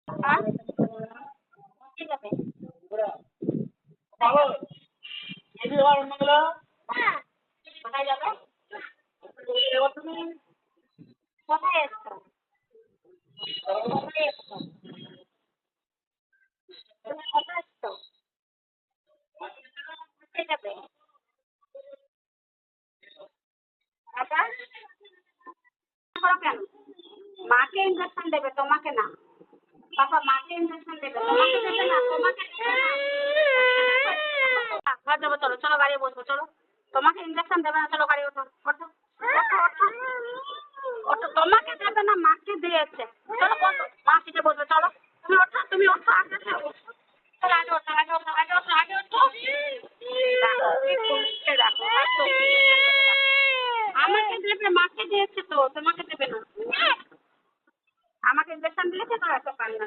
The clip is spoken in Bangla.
হ্যাঁ ঠিক আছে কোথায় যাবে কোথায় এসছো কোথায় এসছো তুমি কোথায় এসছো ঠিক আছে তারপর করো কেন মাকে ইঞ্জেকশন দেবে তোমাকে না পাপা মাকে ইঞ্জেকশন দেবে তোমাকে দেবে না তোমাকে দেবে না ঘর যাবো চলো চলো গাড়ি বসবো চলো তোমাকে ইঞ্জেকশন দেবে না চলো গাড়ি ওঠো ওঠো ওঠো ওঠো ওঠো তোমাকে দেবে না মাকে দিয়েছে চলো বসো মা সিটে বসবে চলো তুমি ওঠো আগে চলো আগে ওঠো আগে ওঠো আগে ওঠো আগে ওঠো দেখো পুলিশকে দেখো আমাকে দেবে মাকে দিয়েছে তো তোমাকে দেবে না আমাকে ইঞ্জেকশন দিয়েছে তো এত কান্না